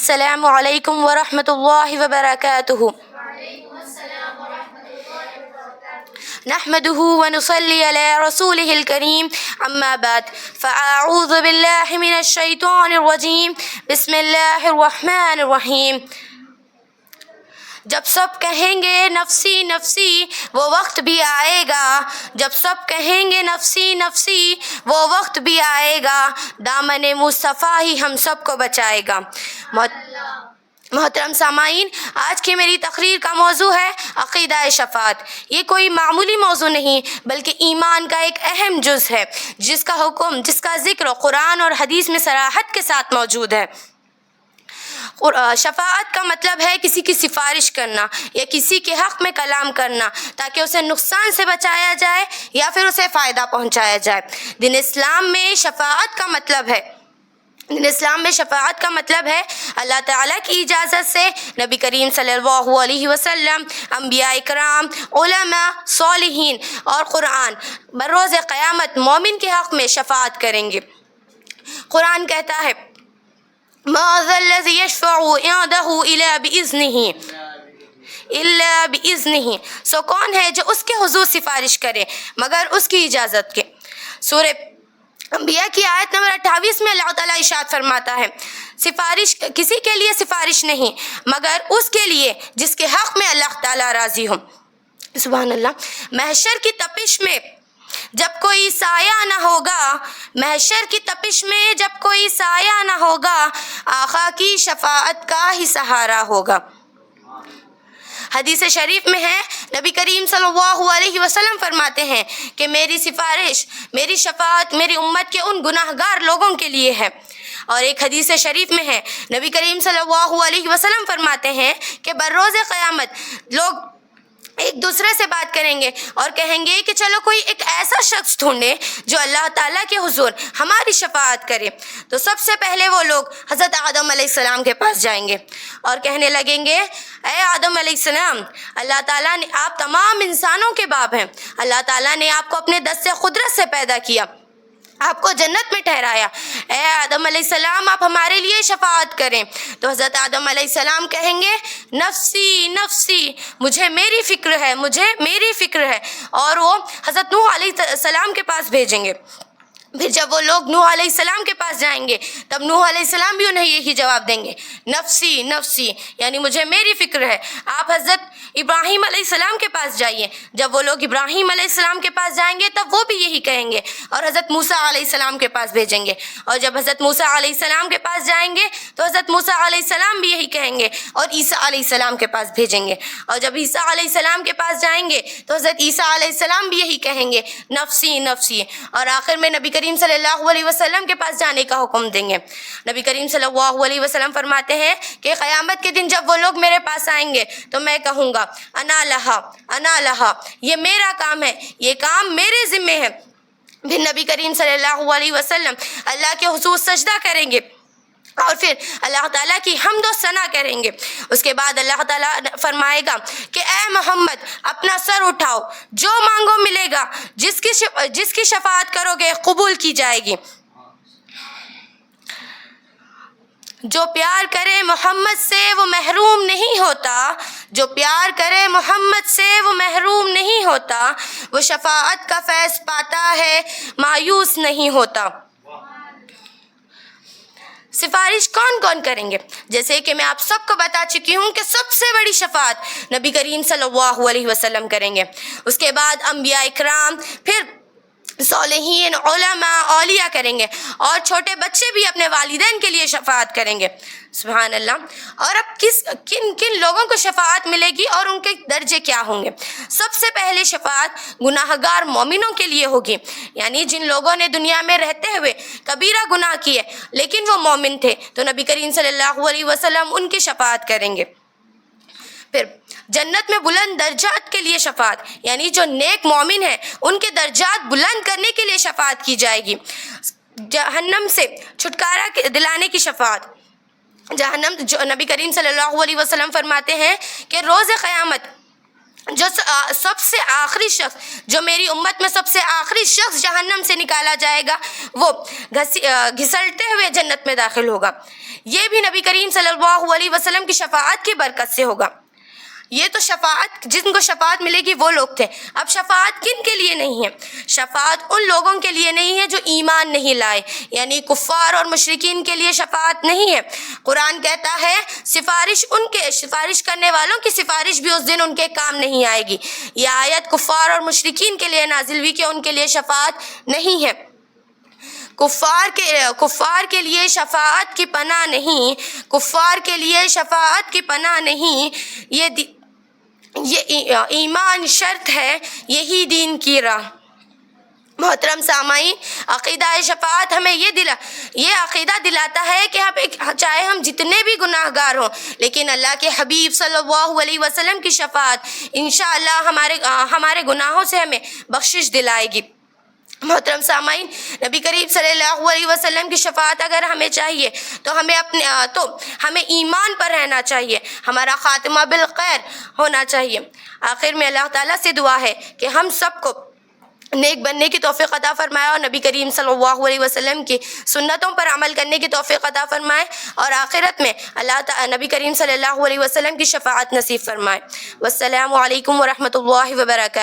السلام علیکم ورحمۃ اللہ وبرکاتہ۔ نحمده ونصلي على رسوله الكريم أما بعد فأعوذ بالله من الشيطان الرجيم بسم الله الرحمن الرحيم۔ جب سب کہیں گے نفسی نفسی وہ وقت بھی آئے گا، جب سب کہیں گے نفسی نفسی وہ وقت بھی آئے گا، دامن مصطفیٰ ہی ہم سب کو بچائے گا۔ محترم سامعین، آج کی میری تقریر کا موضوع ہے عقیدہ شفاعت۔ یہ کوئی معمولی موضوع نہیں بلکہ ایمان کا ایک اہم جز ہے جس کا حکم، جس کا ذکر قرآن اور حدیث میں صراحت کے ساتھ موجود ہے۔ شفاعت کا مطلب ہے کسی کی سفارش کرنا یا کسی کے حق میں کلام کرنا تاکہ اسے نقصان سے بچایا جائے یا پھر اسے فائدہ پہنچایا جائے۔ دین اسلام میں شفاعت کا مطلب ہے اللہ تعالیٰ کی اجازت سے نبی کریم صلی اللہ علیہ وسلم، انبیاء کرام، علماء، صالحین اور قرآن بروز قیامت مومن کے حق میں شفاعت کریں گے۔ قرآن کہتا ہے مَا ذَا الَّذِي يَشْفَعُ عِندَهُ إِلَّا بِإِذْنِهِ، سو کون ہے جو اس کے حضور سفارش کرے مگر اس کی اجازت کے۔ سورہ انبیاء کی آیت نمبر 28 میں اللہ تعالیٰ ارشاد فرماتا ہے سفارش کسی کے لیے سفارش نہیں مگر اس کے لیے جس کے حق میں اللہ تعالیٰ راضی ہو۔ سبحان اللہ۔ محشر کی تپش میں جب کوئی سایہ نہ ہوگا، محشر کی تپش میں جب کوئی سایہ نہ ہوگا، آقا کی شفاعت کا ہی سہارا ہوگا۔ حدیث شریف میں ہے نبی کریم صلی اللہ علیہ وسلم فرماتے ہیں کہ میری سفارش، میری شفاعت میری امت کے ان گناہ گار لوگوں کے لیے ہے۔ اور ایک حدیث شریف میں ہے نبی کریم صلی اللہ علیہ وسلم فرماتے ہیں کہ بروز قیامت لوگ ایک دوسرے سے بات کریں گے اور کہیں گے کہ چلو کوئی ایک ایسا شخص ڈھونڈے جو اللہ تعالیٰ کے حضور ہماری شفاعت کرے۔ تو سب سے پہلے وہ لوگ حضرت آدم علیہ السلام کے پاس جائیں گے اور کہنے لگیں گے اے آدم علیہ السلام، اللہ تعالیٰ نے، آپ تمام انسانوں کے باپ ہیں، اللہ تعالیٰ نے آپ کو اپنے دست قدرت سے پیدا کیا، آپ کو جنت میں ٹھہرایا، اے آدم علیہ السلام آپ ہمارے لیے شفاعت کریں۔ تو حضرت آدم علیہ السلام کہیں گے نفسی نفسی، مجھے میری فکر ہے، مجھے میری فکر ہے، اور وہ حضرت نوح علیہ السلام کے پاس بھیجیں گے۔ پھر جب وہ لوگ نوح علیہ السلام کے پاس جائیں گے تب نوح علیہ السلام بھی انہیں یہی جواب دیں گے نفسی نفسی، یعنی مجھے میری فکر ہے۔ آپ حضرت ابراہیم علیہ السلام کے پاس جائیے، جب وہ لوگ ابراہیم علیہ السلام کے پاس جائیں گے تب وہ بھی یہی کہیں گے، اور حضرت موسیٰ علیہ السلام کے پاس بھیجیں گے، اور جب حضرت موسیٰ علیہ السلام کے پاس جائیں گے تو حضرت موسیٰ علیہ السلام بھی یہی کہیں گے، اور عیسیٰ علیہ السلام کے پاس بھیجیں گے، اور جب عیسیٰ علیہ السلام کے پاس جائیں گے تو حضرت عیسیٰ علیہ السلام بھی یہی کہیں گے نفسی نفسی، اور آخر میں نبی کریم صلی اللہ علیہ وسلم کے پاس جانے کا حکم دیں گے۔ نبی کریم صلی اللہ علیہ وسلم فرماتے ہیں کہ قیامت کے دن جب وہ لوگ میرے پاس آئیں گے تو میں کہوں گا انا لہا انا لہا، یہ میرا کام ہے، یہ کام میرے ذمے ہے۔ پھر نبی کریم صلی اللہ علیہ وسلم اللہ کے حضور سجدہ کریں گے اور پھر اللہ تعالیٰ کی حمد و ثنا کریں گے۔ اس کے بعد اللہ تعالیٰ فرمائے گا کہ اے محمد اپنا سر اٹھاؤ، جو مانگو ملے گا، جس کی شفاعت کرو گے قبول کی جائے گی۔ جو پیار کرے محمد سے وہ محروم نہیں ہوتا، جو پیار کرے محمد سے وہ محروم نہیں ہوتا، وہ شفاعت کا فیض پاتا ہے مایوس نہیں ہوتا۔ سفارش کون کون کریں گے؟ جیسے کہ میں آپ سب کو بتا چکی ہوں کہ سب سے بڑی شفاعت نبی کریم صلی اللہ علیہ وسلم کریں گے، اس کے بعد انبیاء کرام، پھر صالحین، علماء، اولیاء کریں گے، اور چھوٹے بچے بھی اپنے والدین کے لیے شفاعت کریں گے۔ سبحان اللہ۔ اور اب کن لوگوں کو شفاعت ملے گی اور ان کے درجے کیا ہوں گے؟ سب سے پہلے شفاعت گناہ گار مومنوں کے لیے ہوگی، یعنی جن لوگوں نے دنیا میں رہتے ہوئے کبیرہ گناہ کیے لیکن وہ مومن تھے تو نبی کریم صلی اللہ علیہ وسلم ان کی شفاعت کریں گے۔ پھر جنت میں بلند درجات کے لیے شفاعت، یعنی جو نیک مومن ہیں ان کے درجات بلند کرنے کے لیے شفاعت کی جائے گی۔ جہنم سے چھٹکارا دلانے کی شفاعت، جہنم جو نبی کریم صلی اللہ علیہ وسلم فرماتے ہیں کہ روز قیامت جو سب سے آخری شخص، جو میری امت میں سب سے آخری شخص جہنم سے نکالا جائے گا، وہ گھسلتے ہوئے جنت میں داخل ہوگا۔ یہ بھی نبی کریم صلی اللہ علیہ وسلم کی شفاعت کی برکت سے ہوگا۔ یہ تو شفاعت، جن کو شفاعت ملے گی وہ لوگ تھے۔ اب شفاعت کن کے لیے نہیں ہے؟ شفاعت ان لوگوں کے لیے نہیں ہے جو ایمان نہیں لائے، یعنی کفار اور مشرکین کے لیے شفاعت نہیں ہے۔ قرآن کہتا ہے سفارش کرنے والوں کی سفارش بھی اس دن ان کے کام نہیں آئے گی۔ یہ آیت کفار اور مشرکین کے لیے نازل ہوئی کہ ان کے لیے شفاعت نہیں ہے۔ کفار کے لیے شفاعت کی پناہ نہیں، کفار کے لیے شفاعت کی پناہ نہیں۔ یہ ایمان شرط ہے، یہی دین کی راہ۔ محترم سامعین، عقیدہ شفاعت ہمیں یہ عقیدہ دلاتا ہے کہ چاہے ہم جتنے بھی گناہ گار ہوں، لیکن اللہ کے حبیب صلی اللہ علیہ وسلم کی شفاعت انشاءاللہ ہمارے گناہوں سے ہمیں بخشش دلائے گی۔ محترم سامعین، نبی کریم صلی اللہ علیہ وسلم کی شفاعت اگر ہمیں چاہیے تو ہمیں ایمان پر رہنا چاہیے، ہمارا خاتمہ بالخیر ہونا چاہیے۔ آخر میں اللہ تعالیٰ سے دعا ہے کہ ہم سب کو نیک بننے کی توفیق عطا فرمائے اور نبی کریم صلی اللہ علیہ وسلم کی سنتوں پر عمل کرنے کی توفیق عطا فرمائے، اور آخرت میں نبی کریم صلی اللہ علیہ وسلم کی شفاعت نصیب فرمائے۔ والسلام علیکم ورحمۃ اللہ وبرکاتہ۔